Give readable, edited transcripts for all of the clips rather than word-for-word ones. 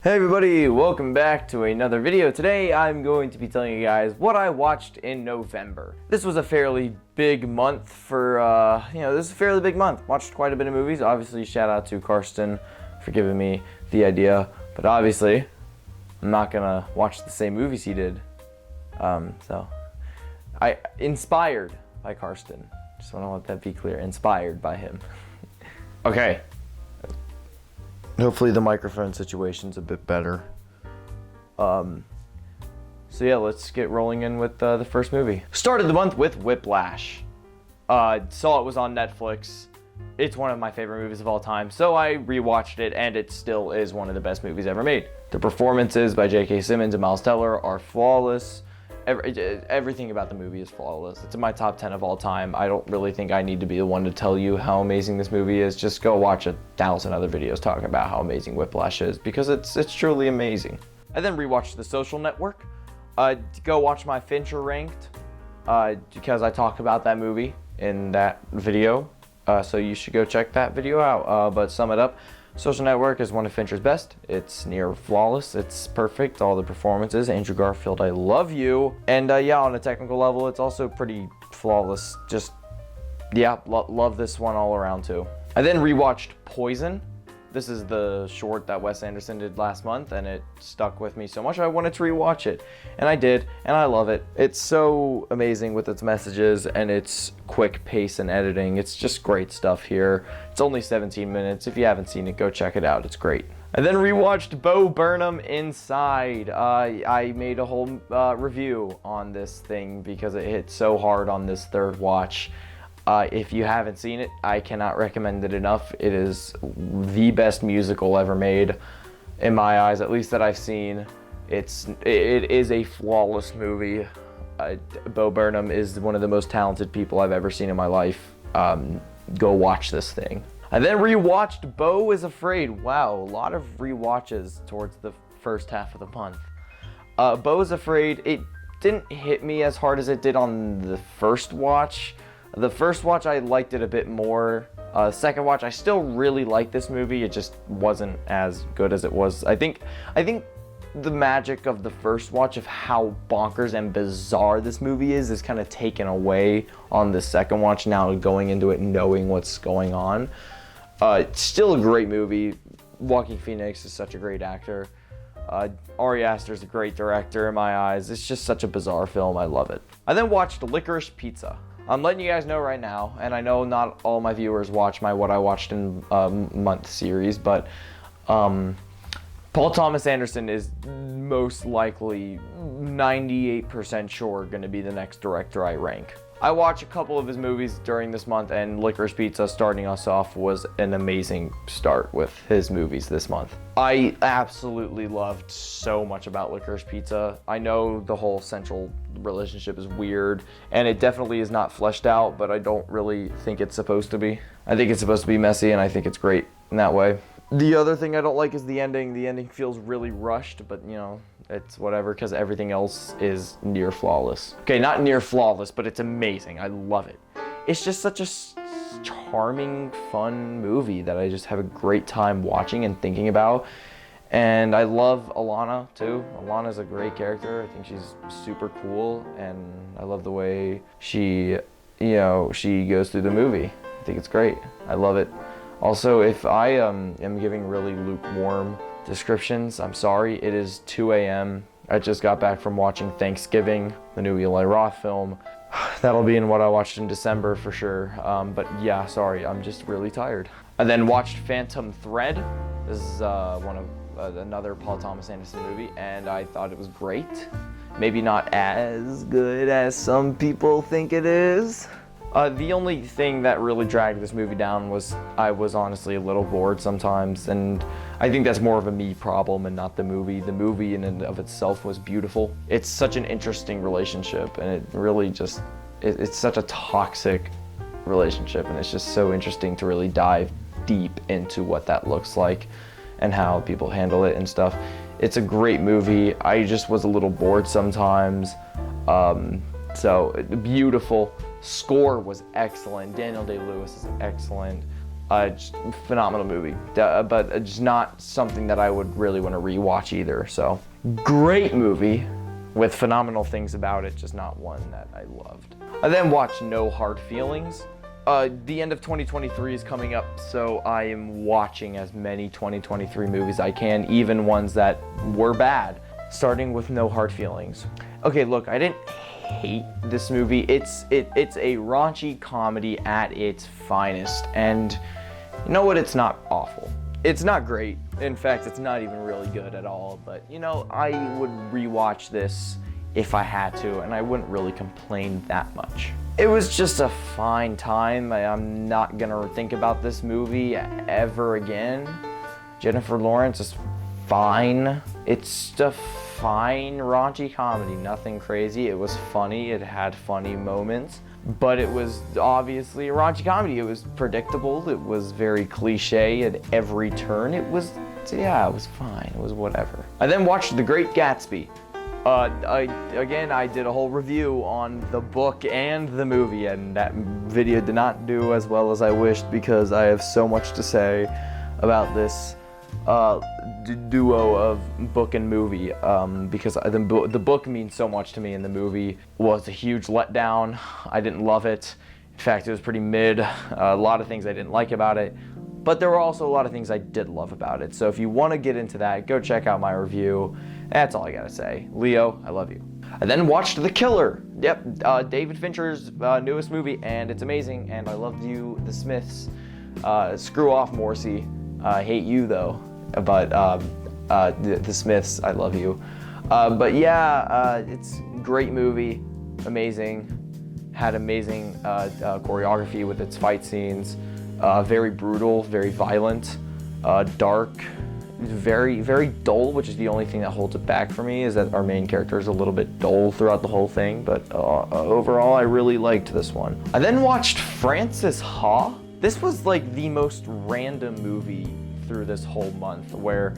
Hey everybody, welcome back to another video. Today I'm going to be telling you guys what I watched in November. This was a fairly big month for, this is a fairly big month. Watched quite a bit of movies. Obviously, shout out to Karsten for giving me the idea, but obviously I'm not gonna watch the same movies he did. Inspired by Karsten. Just wanna let that be clear, inspired by him. Okay. Hopefully the microphone situation's a bit better. So yeah, let's get rolling in with the first movie. Started the month with Whiplash. Saw it was on Netflix. It's one of my favorite movies of all time, so I rewatched it, and it still is one of the best movies ever made. The performances by J.K. Simmons and Miles Teller are flawless. Everything about the movie is flawless. It's in my top 10 of all time. I don't really think I need to be the one to tell you how amazing this movie is. Just go watch 1,000 other videos talking about how amazing Whiplash is, because it's truly amazing. I then rewatched The Social Network. Go watch my Fincher Ranked, because I talked about that movie in that video. So you should go check that video out. But sum it up, Social Network is one of Fincher's best. It's near flawless. It's perfect. All the performances. Andrew Garfield, I love you. And yeah, on a technical level, it's also pretty flawless. Just, yeah, love this one all around too. I then rewatched Poison. This is the short that Wes Anderson did last month, and it stuck with me so much I wanted to rewatch it. And I did, and I love it. It's so amazing with its messages and its quick pace and editing. It's just great stuff here. It's only 17 minutes. If you haven't seen it, go check it out. It's great. I then rewatched Bo Burnham Inside. I made a whole review on this thing because it hit so hard on this third watch. If you haven't seen it, I cannot recommend it enough. It is the best musical ever made, in my eyes, at least that I've seen. It is a flawless movie. Bo Burnham is one of the most talented people I've ever seen in my life. Go watch this thing. I then rewatched Beau is Afraid. Wow, a lot of rewatches towards the first half of the month. Beau is Afraid, it didn't hit me as hard as it did on the first watch. The first watch, I liked it a bit more. Second watch, I still really like this movie. It just wasn't as good as it was. I think the magic of the first watch of how bonkers and bizarre this movie is kind of taken away on the second watch, now going into it knowing what's going on. It's still a great movie. Joaquin Phoenix is such a great actor. Ari Aster's a great director in my eyes. It's just such a bizarre film. I love it. I then watched Licorice Pizza. I'm letting you guys know right now, and I know not all my viewers watch my What I Watched in Month series, but Paul Thomas Anderson is most likely 98% sure going to be the next director I rank. I watched a couple of his movies during this month, and Licorice Pizza, starting us off, was an amazing start with his movies this month. I absolutely loved so much about Licorice Pizza. I know the whole central relationship is weird, and it definitely is not fleshed out, but I don't really think it's supposed to be. I think it's supposed to be messy, and I think it's great in that way. The other thing I don't like is the ending. The ending feels really rushed, but you know, it's whatever, because everything else is near flawless. Okay, not near flawless, but it's amazing. I love it. It's just such a charming, fun movie that I just have a great time watching and thinking about. And I love Alana too. Alana's a great character. I think she's super cool, and I love the way she goes through the movie. I think it's great. I love it. Also, if I am giving really lukewarm descriptions, I'm sorry. It is 2 a.m. I just got back from watching Thanksgiving, the new Eli Roth film. That'll be in What I Watched in December for sure. But yeah, sorry, I'm just really tired. I then watched Phantom Thread. This is another Paul Thomas Anderson movie, and I thought it was great. Maybe not as good as some people think it is. The only thing that really dragged this movie down was I was honestly a little bored sometimes, and I think that's more of a me problem and not the movie. The movie in and of itself was beautiful. It's such an interesting relationship, and it really just, it's such a toxic relationship, and it's just so interesting to really dive deep into what that looks like and how people handle it and stuff. It's a great movie. I just was a little bored sometimes. So beautiful. Score was excellent. Daniel Day-Lewis is excellent. Just phenomenal movie, but just not something that I would really want to rewatch either. So great movie with phenomenal things about it, just not one that I loved. I then watched No Hard Feelings. The end of 2023 is coming up, so I am watching as many 2023 movies I can, even ones that were bad, starting with No Hard Feelings. Okay, look, I didn't hate this movie. It's a raunchy comedy at its finest, and you know what? It's not awful. It's not great. In fact, it's not even really good at all, but you know, I would rewatch this if I had to, and I wouldn't really complain that much. It was just a fine time. I'm not gonna think about this movie ever again. Jennifer Lawrence is fine. It's a fine raunchy comedy, nothing crazy. It was funny, it had funny moments, but it was obviously a raunchy comedy. It was predictable, it was very cliche at every turn. It was fine, it was whatever. I then watched The Great Gatsby. I did a whole review on the book and the movie, and that video did not do as well as I wished because I have so much to say about this duo of book and movie, because the book means so much to me, and the movie was a huge letdown. I didn't love it. In fact, it was pretty mid. A lot of things I didn't like about it, but there were also a lot of things I did love about it. So if you want to get into that, go check out my review. That's all I gotta say. Leo, I love you. I then watched The Killer. Yep, David Fincher's newest movie, and it's amazing, and I love you, The Smiths. Screw off, Morrissey. I hate you, though. But the Smiths, I love you. But yeah, it's a great movie, amazing. Had amazing choreography with its fight scenes. Very brutal, very violent, dark, very, very dull, which is the only thing that holds it back for me, is that our main character is a little bit dull throughout the whole thing, but overall I really liked this one. I then watched Frances Ha. This was like the most random movie through this whole month, where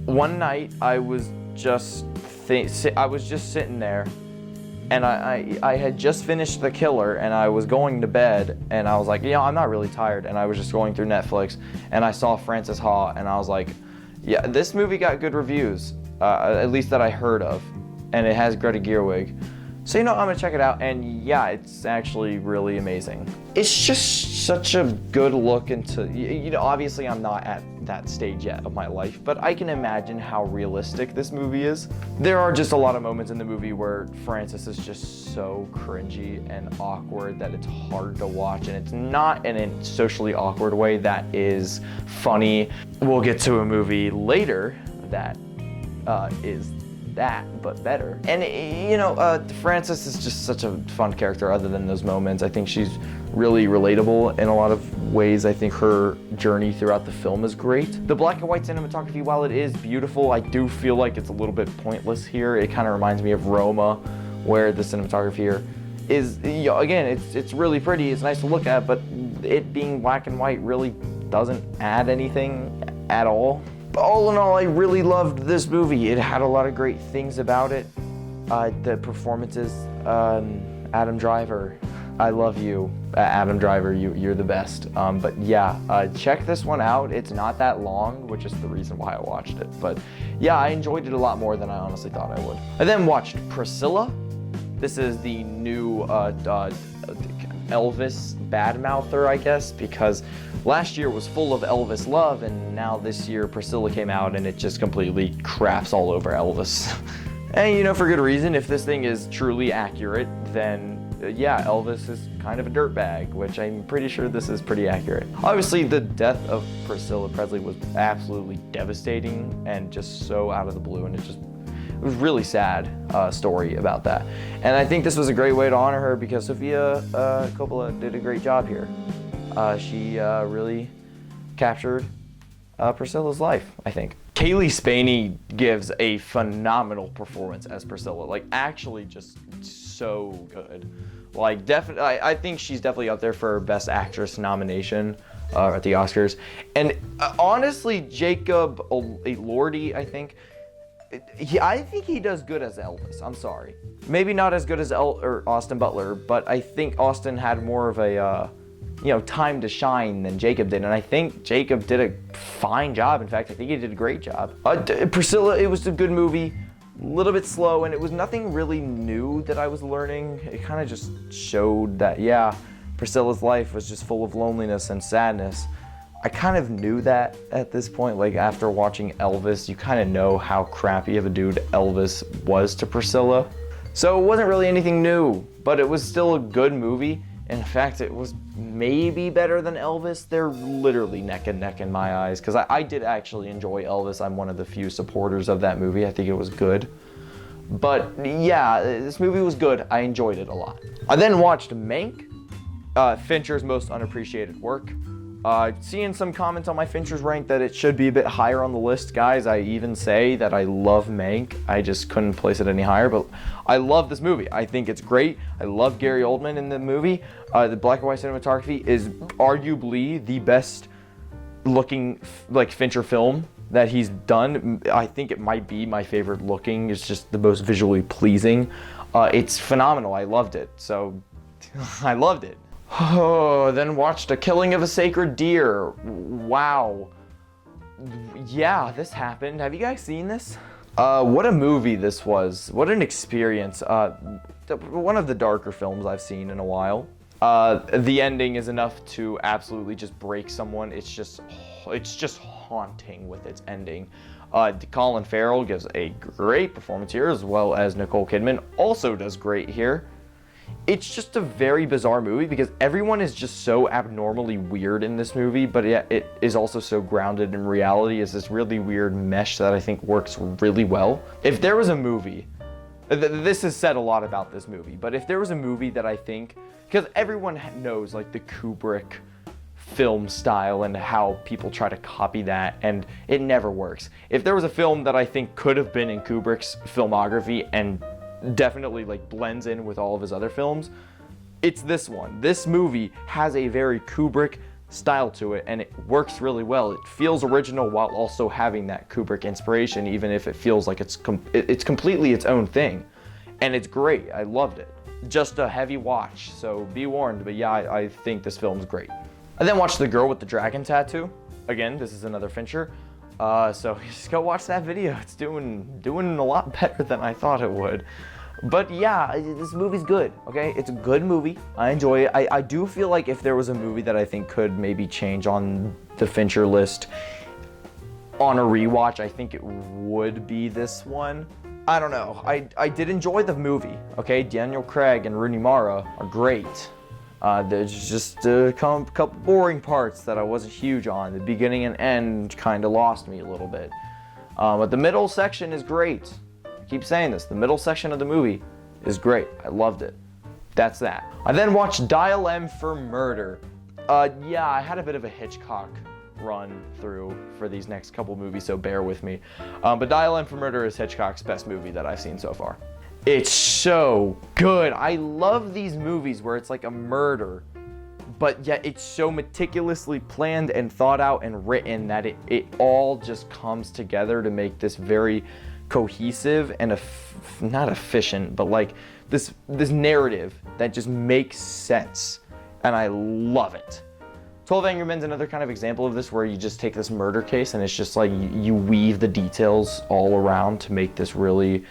one night I was just sitting there, and I had just finished The Killer, and I was going to bed, and I was like, I'm not really tired, and I was just going through Netflix, and I saw Frances Ha, and I was like, yeah, this movie got good reviews, at least that I heard of, and it has Greta Gerwig. So I'm gonna check it out, and yeah, it's actually really amazing. It's just such a good look into, obviously I'm not at that stage yet of my life, but I can imagine how realistic this movie is. There are just a lot of moments in the movie where Frances is just so cringy and awkward that it's hard to watch, and it's not in a socially awkward way that is funny. We'll get to a movie later that is that, but better. And Frances is just such a fun character other than those moments. I think she's really relatable in a lot of ways. I think her journey throughout the film is great. The black and white cinematography, while it is beautiful, I do feel like it's a little bit pointless here. It kind of reminds me of Roma, where the cinematography here is, again, it's really pretty, it's nice to look at, but it being black and white really doesn't add anything at all. All in all, I really loved this movie. It had a lot of great things about it. The performances, Adam Driver, I love you, Adam Driver, you're the best. But yeah, check this one out. It's not that long, which is the reason why I watched it. But yeah, I enjoyed it a lot more than I honestly thought I would. I then watched Priscilla. This is the new Elvis badmouther, I guess, because last year was full of Elvis love, and now this year Priscilla came out and it just completely craps all over Elvis. And for good reason. If this thing is truly accurate, then yeah, Elvis is kind of a dirtbag, which I'm pretty sure this is pretty accurate. Obviously, the death of Priscilla Presley was absolutely devastating and just so out of the blue, and it was really sad story about that. And I think this was a great way to honor her because Sofia Coppola did a great job here. She really captured Priscilla's life, I think. Kaylee Spaney gives a phenomenal performance as Priscilla, like actually just so good. Like definitely, I think she's definitely up there for Best Actress nomination at the Oscars. And honestly, Jacob Elordi, I think he does good as Elvis. I'm sorry, maybe not as good as Austin Butler, but I think Austin had more of a time to shine than Jacob did, and I think Jacob did a fine job. In fact, I think he did a great job. Priscilla, it was a good movie, a little bit slow, and it was nothing really new that I was learning. It kind of just showed that, yeah, Priscilla's life was just full of loneliness and sadness. I kind of knew that at this point, like after watching Elvis, you kind of know how crappy of a dude Elvis was to Priscilla. So it wasn't really anything new, but it was still a good movie. In fact, it was maybe better than Elvis. They're literally neck and neck in my eyes, because I did actually enjoy Elvis. I'm one of the few supporters of that movie. I think it was good. But yeah, this movie was good. I enjoyed it a lot. I then watched Mank, Fincher's most unappreciated work. Seeing some comments on my Fincher's rank that it should be a bit higher on the list, guys. I even say that I love Mank. I just couldn't place it any higher, but I love this movie. I think it's great. I love Gary Oldman in the movie. The black and white cinematography is arguably the best looking Fincher film that he's done. I think it might be my favorite looking. It's just the most visually pleasing. It's phenomenal. I loved it. So I loved it. Oh, then watched A Killing of a Sacred Deer. Wow. Yeah, this happened. Have you guys seen this? What a movie this was. What an experience. One of the darker films I've seen in a while. The ending is enough to absolutely just break someone. It's just haunting with its ending. Colin Farrell gives a great performance here, as well as Nicole Kidman also does great here. It's just a very bizarre movie because everyone is just so abnormally weird in this movie, but it is also so grounded in reality as this really weird mesh that I think works really well. If there was a movie, this has said a lot about this movie, but if there was a movie that I think, because everyone knows like the Kubrick film style and how people try to copy that, and it never works. If there was a film that I think could have been in Kubrick's filmography and definitely like blends in with all of his other films, it's this one. This movie has a very Kubrick style to it, and it works really well. It feels original while also having that Kubrick inspiration, even if it feels like it's completely its own thing. And it's great. I loved it. Just a heavy watch, so be warned. But yeah, I think this film's great. I then watched The Girl with the Dragon Tattoo. Again, this is another Fincher. So just go watch that video. It's doing a lot better than I thought it would. But yeah, this movie's good, okay? It's a good movie. I enjoy it. I do feel like if there was a movie that I think could maybe change on the Fincher list on a rewatch, I think it would be this one. I don't know. I did enjoy the movie, okay? Daniel Craig and Rooney Mara are great. There's just a couple boring parts that I wasn't huge on. The beginning and end kind of lost me a little bit. But the middle section is great. I keep saying this. The middle section of the movie is great. I loved it. That's that. I then watched Dial M for Murder. Yeah, I had a bit of a Hitchcock run through for these next couple movies, so bear with me. But Dial M for Murder is Hitchcock's best movie that I've seen so far. It's so good. I love these movies where it's like a murder, but yet it's so meticulously planned and thought out and written that it all just comes together to make this very cohesive and not efficient, but like this narrative that just makes sense, and I love it. 12 Angry Men's another kind of example of this, where you just take this murder case and it's just like you weave the details all around to make this really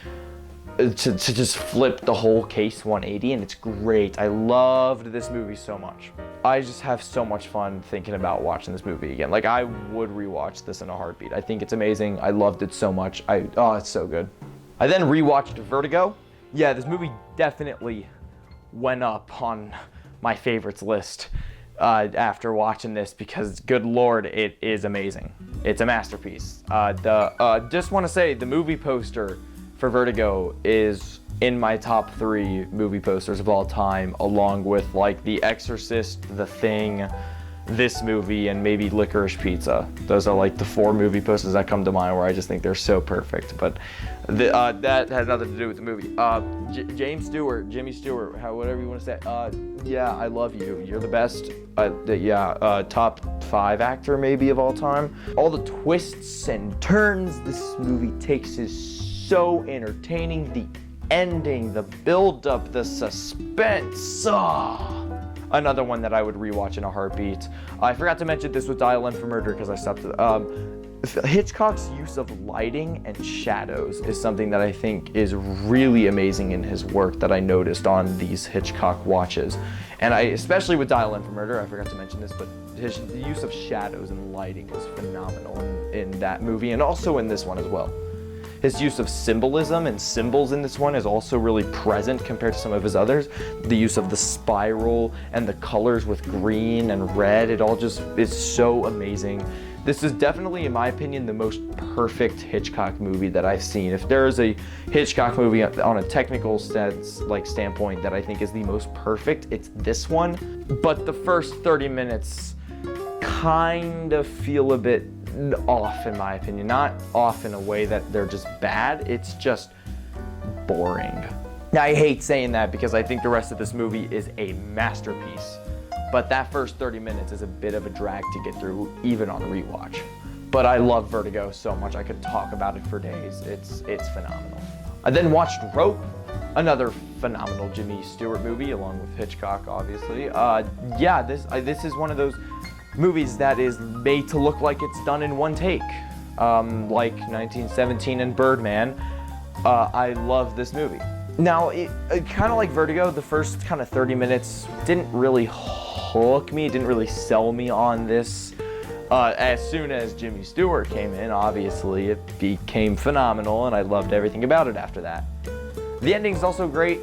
to just flip the whole case 180, and it's great. I loved this movie so much. I just have so much fun thinking about watching this movie again. Like, I would rewatch this in a heartbeat. I think it's amazing. I loved it so much. It's so good. I then rewatched Vertigo. Yeah, this movie definitely went up on my favorites list after watching this, because good Lord, it is amazing. It's a masterpiece. Just want to say the movie poster for Vertigo is in my top 3 movie posters of all time, along with like The Exorcist, The Thing, this movie, and maybe Licorice Pizza. Those are like the 4 movie posters that come to mind where I just think they're so perfect. But that has nothing to do with the movie. Jimmy Stewart, whatever you want to say. Yeah, I love you. You're the best. Top 5 actor maybe of all time. All the twists and turns this movie takes is so entertaining. The ending, the build-up, the suspense. another one that I would rewatch in a heartbeat. I forgot to mention this with Dial M for Murder because I stopped. Hitchcock's use of lighting and shadows is something that I think is really amazing in his work that I noticed on these Hitchcock watches. And especially with Dial M for Murder, I forgot to mention this, but the use of shadows and lighting was phenomenal in that movie and also in this one as well. His use of symbolism and symbols in this one is also really present compared to some of his others. The use of the spiral and the colors with green and red, it all just is so amazing. This is definitely, in my opinion, the most perfect Hitchcock movie that I've seen. If there is a Hitchcock movie on a technical sense, standpoint that I think is the most perfect, it's this one. But the first 30 minutes kind of feel a bit off, in my opinion. Not off in a way that they're just bad, it's just boring. Now, I hate saying that because I think the rest of this movie is a masterpiece. But that first 30 minutes is a bit of a drag to get through, even on rewatch. But I love Vertigo so much, I could talk about it for days. It's phenomenal. I then watched Rope, another phenomenal Jimmy Stewart movie, along with Hitchcock, obviously. This is one of those movies that is made to look like it's done in one take. Like 1917 and Birdman. I love this movie. Now, it kind of like Vertigo, the first kind of 30 minutes didn't really hook me, didn't really sell me on this. As soon as Jimmy Stewart came in, obviously, it became phenomenal, and I loved everything about it after that. The ending's also great.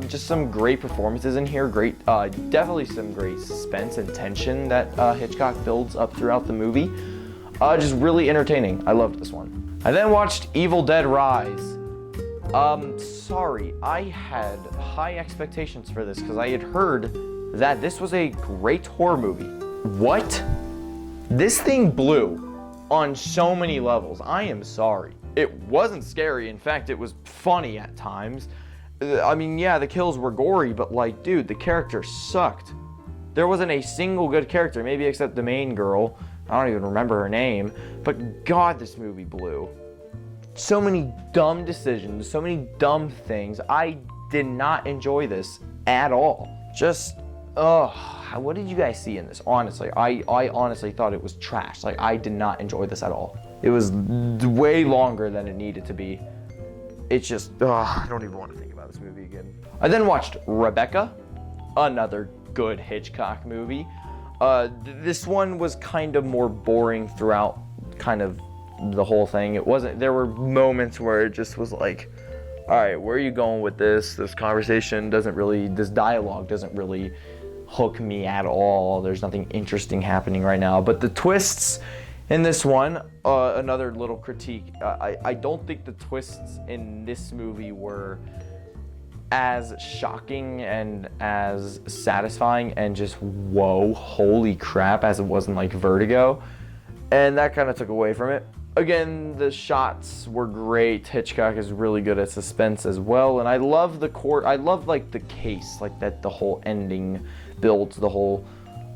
Just some great performances in here. Definitely some great suspense and tension that Hitchcock builds up throughout the movie. Just really entertaining. I loved this one. I then watched Evil Dead Rise. Sorry, I had high expectations for this because I had heard that this was a great horror movie. What? This thing blew on so many levels. I am sorry. It wasn't scary. In fact, it was funny at times. I mean, yeah, the kills were gory, but dude, the characters sucked. There wasn't a single good character, maybe except the main girl. I don't even remember her name, but God, this movie blew. So many dumb decisions, so many dumb things. I did not enjoy this at all. Just, what did you guys see in this? Honestly, I honestly thought it was trash. I did not enjoy this at all. It was way longer than it needed to be. It's just, I don't even want to think about this movie again. I then watched Rebecca, another good Hitchcock movie. This one was kind of more boring throughout kind of the whole thing. There were moments where it just was like, all right, where are you going with this? This dialogue doesn't really hook me at all. There's nothing interesting happening right now. But the twists in this one, another little critique, I don't think the twists in this movie were as shocking and as satisfying and just whoa, holy crap, as it was in Vertigo. And that kind of took away from it. Again, the shots were great. Hitchcock is really good at suspense as well, and I love the case, that the whole ending builds the whole,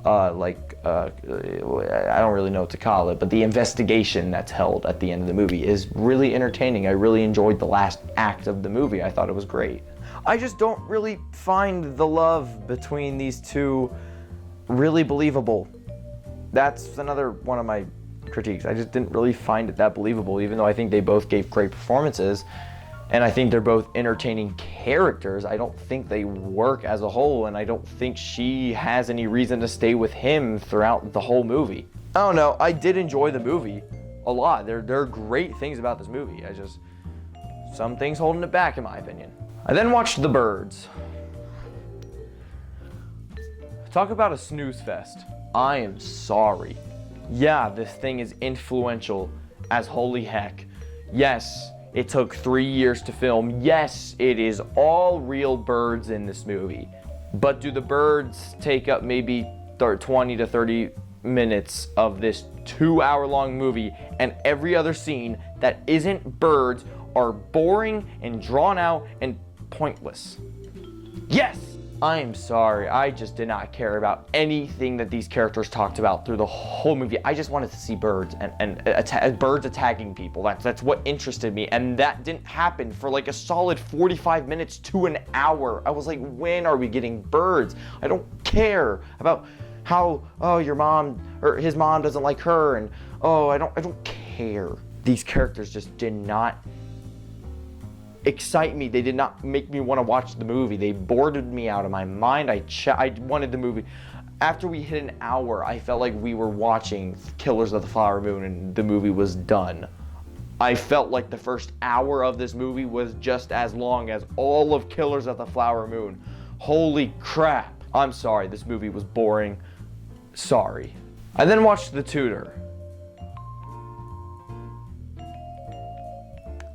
I don't really know what to call it, but the investigation that's held at the end of the movie is really entertaining. I really enjoyed the last act of the movie. I thought it was great. I just don't really find the love between these two really believable. That's another one of my critiques. I just didn't really find it that believable, even though I think they both gave great performances and I think they're both entertaining characters. I don't think they work as a whole, and I don't think she has any reason to stay with him throughout the whole movie. I don't know. I did enjoy the movie a lot. There are great things about this movie. Some things holding it back, in my opinion. I then watched The Birds. Talk about a snooze fest. I am sorry. Yeah, this thing is influential as holy heck. Yes, it took 3 years to film. Yes, it is all real birds in this movie. But do the birds take up maybe 20 to 30 minutes of this 2-hour-long movie, and every other scene that isn't birds are boring and drawn out and pointless? Yes, I'm sorry, I just did not care about anything that these characters talked about through the whole movie. I just wanted to see birds and birds attacking people. That's what interested me, and that didn't happen for like a solid 45 minutes to an hour. I was like, when are we getting birds? I don't care about how, oh, your mom or his mom doesn't like her, and oh, I don't care. These characters just did not excite me. They did not make me want to watch the movie. They bored me out of my mind. I wanted the movie. After we hit an hour, I felt like we were watching Killers of the Flower Moon and the movie was done. I felt like the first hour of this movie was just as long as all of Killers of the Flower Moon. Holy crap. I'm sorry, this movie was boring. Sorry. I then watched The Tutor.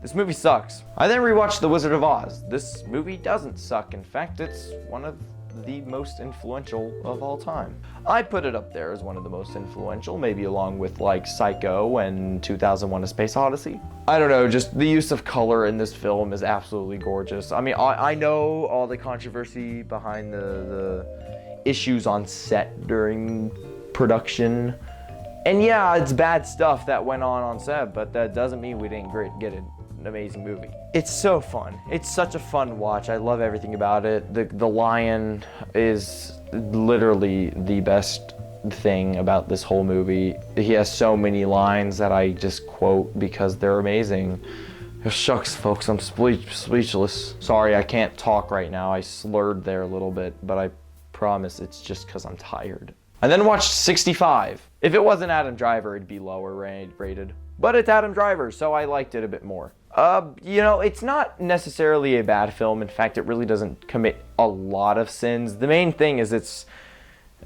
This movie sucks. I then rewatched The Wizard of Oz. This movie doesn't suck. In fact, it's one of the most influential of all time. I put it up there as one of the most influential, maybe along with like Psycho and 2001: A Space Odyssey. I don't know, just the use of color in this film is absolutely gorgeous. I mean, I know all the controversy behind the issues on set during production. And yeah, it's bad stuff that went on set, but that doesn't mean we didn't get an amazing movie. It's so fun. It's such a fun watch. I love everything about it. The lion is literally the best thing about this whole movie. He has so many lines that I just quote because they're amazing. Shucks, folks, I'm speechless. Sorry, I can't talk right now. I slurred there a little bit, but I promise it's just because I'm tired. I then watched 65. If it wasn't Adam Driver, it'd be lower rated. But it's Adam Driver, so I liked it a bit more. It's not necessarily a bad film. In fact, it really doesn't commit a lot of sins. The main thing is it's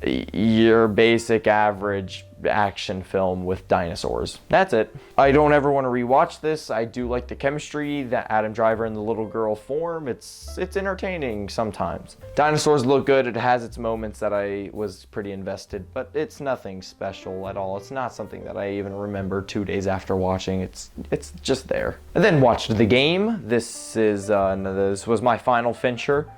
your basic average action film with dinosaurs. That's it. I don't ever want to rewatch this. I do like the chemistry that Adam Driver and the little girl form. It's entertaining sometimes. Dinosaurs look good. It has its moments that I was pretty invested, but it's nothing special at all. It's not something that I even remember 2 days after watching. It's just there. I then watched The Game. This was my final Fincher.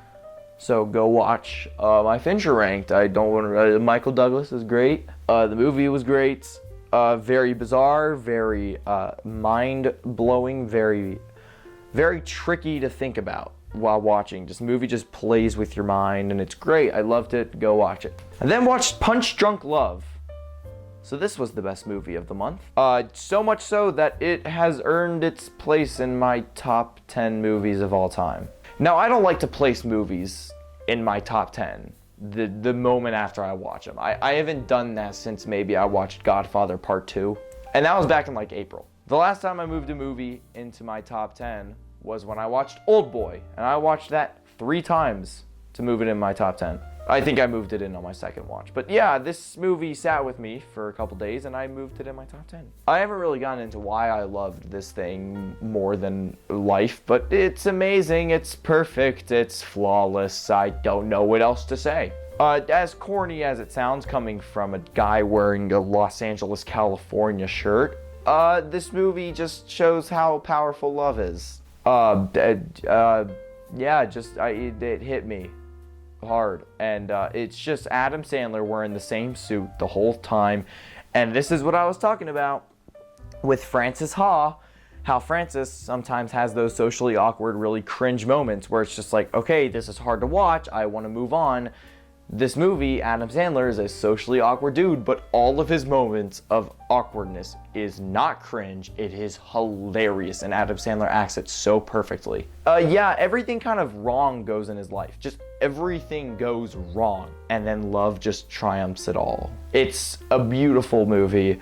So go watch my Fincher ranked. I don't want to. Michael Douglas is great. The movie was great. Very bizarre, very mind-blowing, very, very tricky to think about while watching. This movie just plays with your mind, and it's great. I loved it. Go watch it. I then watched Punch Drunk Love. So this was the best movie of the month. So much so that it has earned its place in my top 10 movies of all time. Now, I don't like to place movies in my top 10 the moment after I watch them. I haven't done that since maybe I watched Godfather Part 2. And that was back in like April. The last time I moved a movie into my top 10 was when I watched Oldboy. And I watched that 3 times to move it in my top 10. I think I moved it in on my second watch. But yeah, this movie sat with me for a couple days and I moved it in my top 10. I haven't really gotten into why I loved this thing more than life, but it's amazing, it's perfect, it's flawless. I don't know what else to say. As corny as it sounds coming from a guy wearing a Los Angeles, California shirt, this movie just shows how powerful love is. It hit me hard, and it's just Adam Sandler wearing the same suit the whole time, and this is what I was talking about with Frances Ha, how Frances sometimes has those socially awkward, really cringe moments where it's just like, okay, this is hard to watch, I want to move on. This movie, Adam Sandler is a socially awkward dude, but all of his moments of awkwardness is not cringe, it is hilarious, and Adam Sandler acts it so perfectly. Everything kind of wrong goes in his life. Just everything goes wrong, and then love just triumphs it all. It's a beautiful movie.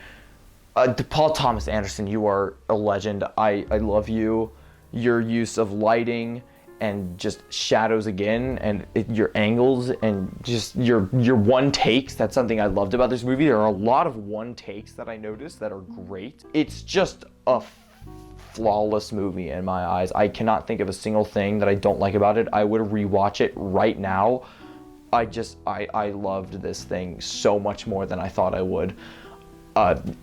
Paul Thomas Anderson, you are a legend. I love you. Your use of lighting and just shadows again, and your angles and just your one takes. That's something I loved about this movie. There are a lot of one takes that I noticed that are great. It's just a flawless movie in my eyes. I cannot think of a single thing that I don't like about it. I would rewatch it right now. I loved this thing so much more than I thought I would.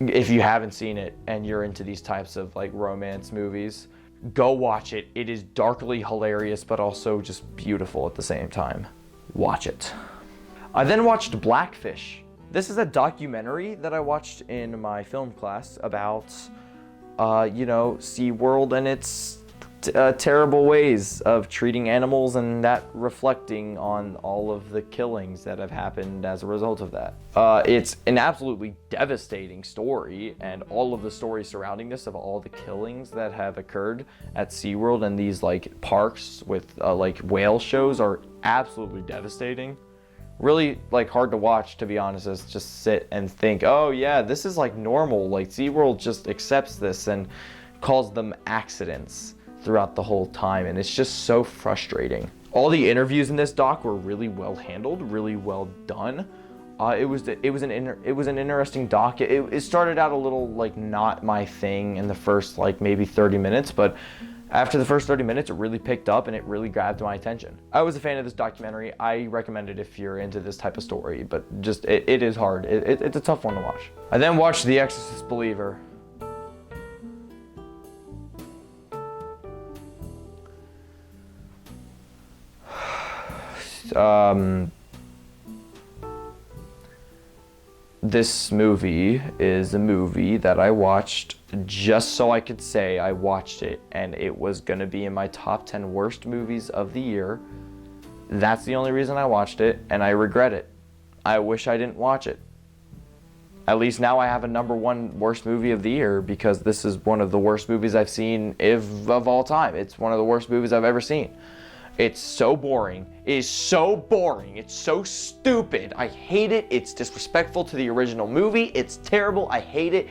If you haven't seen it and you're into these types of like romance movies, go watch it. It is darkly hilarious, but also just beautiful at the same time. watch it. I then watched Blackfish. This is a documentary that I watched in my film class about, SeaWorld and its terrible ways of treating animals, and that reflecting on all of the killings that have happened as a result of that. It's an absolutely devastating story, and all of the stories surrounding this of all the killings that have occurred at SeaWorld and these like parks with like whale shows are absolutely devastating. Really like hard to watch, to be honest, is just sit and think, oh yeah, this is like normal. Like SeaWorld just accepts this and calls them accidents throughout the whole time, and it's just so frustrating. All the interviews in this doc were really well handled, really well done. It was an interesting doc. It started out a little like not my thing in the first like maybe 30 minutes, but after the first 30 minutes, it really picked up and it really grabbed my attention. I was a fan of this documentary. I recommend it if you're into this type of story, but just it is hard. It's a tough one to watch. I then watched The Exorcist Believer. This movie is a movie that I watched just so I could say I watched it, and it was gonna be in my top 10 worst movies of the year. That's the only reason I watched it, and I regret it. I wish I didn't watch it. At least now I have a number 1 worst movie of the year, because this is one of the worst movies I've seen of all time. It's one of the worst movies I've ever seen. It's so boring. It is so boring. It's so stupid. I hate it. It's disrespectful to the original movie. It's terrible. I hate it.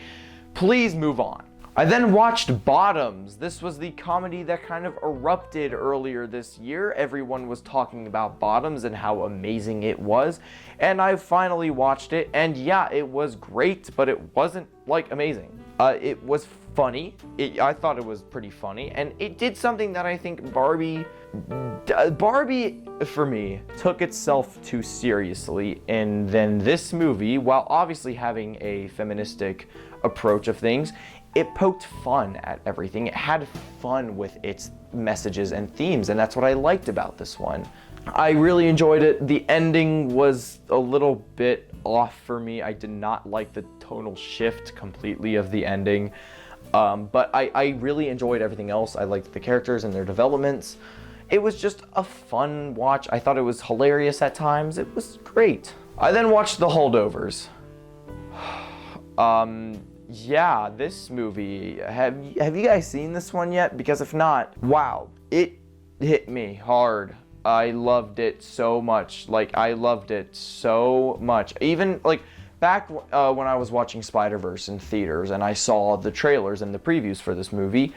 Please move on. I then watched Bottoms. This was the comedy that kind of erupted earlier this year. Everyone was talking about Bottoms and how amazing it was. And I finally watched it, and yeah, it was great, but it wasn't like amazing. It was funny. I thought it was pretty funny, and it did something that I think Barbie, for me, took itself too seriously. And then this movie, while obviously having a feministic approach of things, it poked fun at everything. It had fun with its messages and themes, and that's what I liked about this one. I really enjoyed it. The ending was a little bit off for me. I did not like the tonal shift completely of the ending. But I really enjoyed everything else. I liked the characters and their developments. It was just a fun watch. I thought it was hilarious at times. It was great. I then watched The Holdovers. Yeah, this movie, have you guys seen this one yet? Because if not, wow, it hit me hard. I loved it so much. Like, I loved it so much. Even, like, back when I was watching Spider-Verse in theaters and I saw the trailers and the previews for this movie,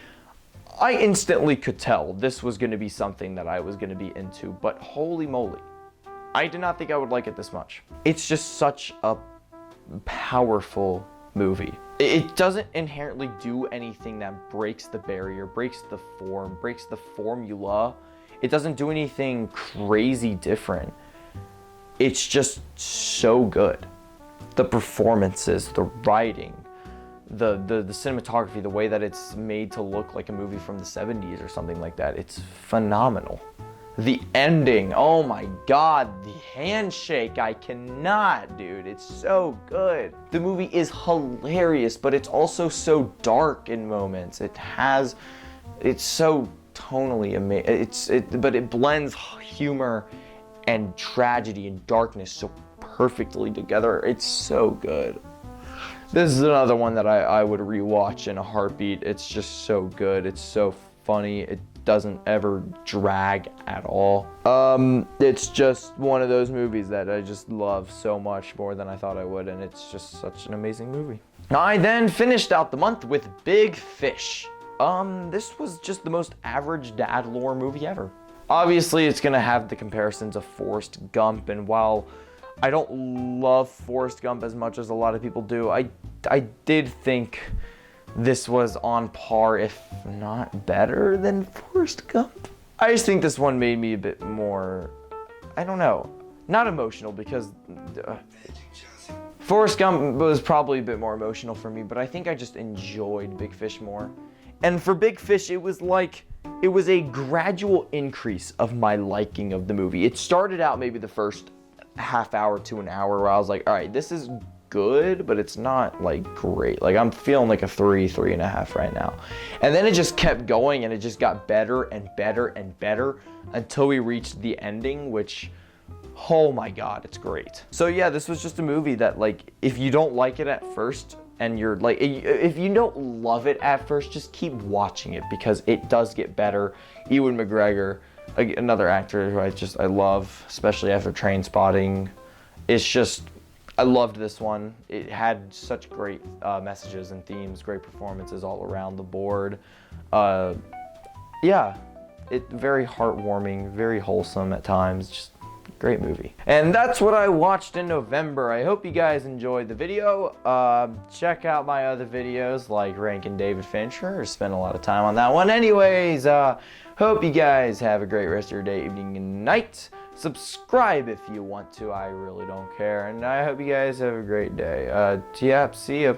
I instantly could tell this was going to be something that I was going to be into, but holy moly, I did not think I would like it this much. It's just such a powerful movie. It doesn't inherently do anything that breaks the barrier, breaks the form, breaks the formula. It doesn't do anything crazy different. It's just so good. The performances, the writing, the cinematography, the way that it's made to look like a movie from the 70s or something like that, it's phenomenal. The ending, oh my god, the handshake, I cannot, dude, it's so good. The movie is hilarious, but it's also so dark in moments. It's so tonally amazing. But it blends humor and tragedy and darkness so perfectly together. It's so good. This is another one that I would rewatch in a heartbeat. It's just so good. It's so funny. It doesn't ever drag at all. It's just one of those movies that I just love so much more than I thought I would, and it's just such an amazing movie. I then finished out the month with Big Fish. This was just the most average dad lore movie ever. Obviously, it's gonna have the comparisons of Forrest Gump, and while I don't love Forrest Gump as much as a lot of people do, I did think this was on par, if not better, than Forrest Gump. I just think this one made me a bit more, I don't know, not emotional, because Forrest Gump was probably a bit more emotional for me, but I think I just enjoyed Big Fish more. And for Big Fish, it was like it was a gradual increase of my liking of the movie. It started out maybe the first half hour to an hour where I was like, all right, this is good, but it's not like great. Like I'm feeling like a 3.5 right now. And then it just kept going and it just got better and better and better until we reached the ending, which, oh my God, it's great. So yeah, this was just a movie that, like, if you don't like it at first and you're like, if you don't love it at first, just keep watching it because it does get better. Ewan McGregor, another actor who I love, especially after Trainspotting. It's just, I loved this one. It had such great messages and themes, great performances all around the board. Yeah, it very heartwarming, very wholesome at times. Just great movie. And that's what I watched in November. I hope you guys enjoyed the video. Check out my other videos like Ranking David Fincher. Spent a lot of time on that one. Anyways, hope you guys have a great rest of your day, evening, and night. Subscribe if you want to. I really don't care. And I hope you guys have a great day. Yeah, see ya.